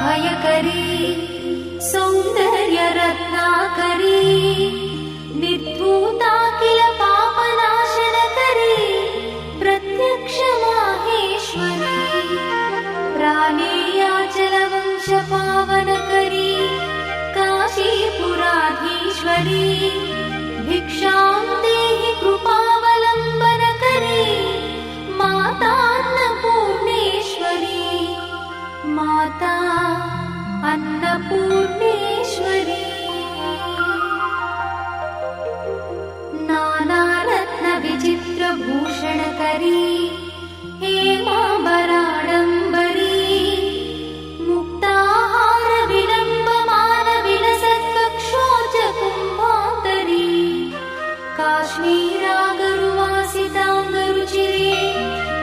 भयकरी सौन्दर्यरत्नाकरी निर्धूता किल पापनाशनकरी प्रत्यक्ष माहेश्वरी प्राणेयाचलवंशपावनकरी काशीपुराधीश्वरी भिक्षां देहि कृपावलम्बनकरी मातान्नपूर्णेश्वरी माता अन्नपूर्णेश्वरी नानारत्नविचित्रभूषणकरी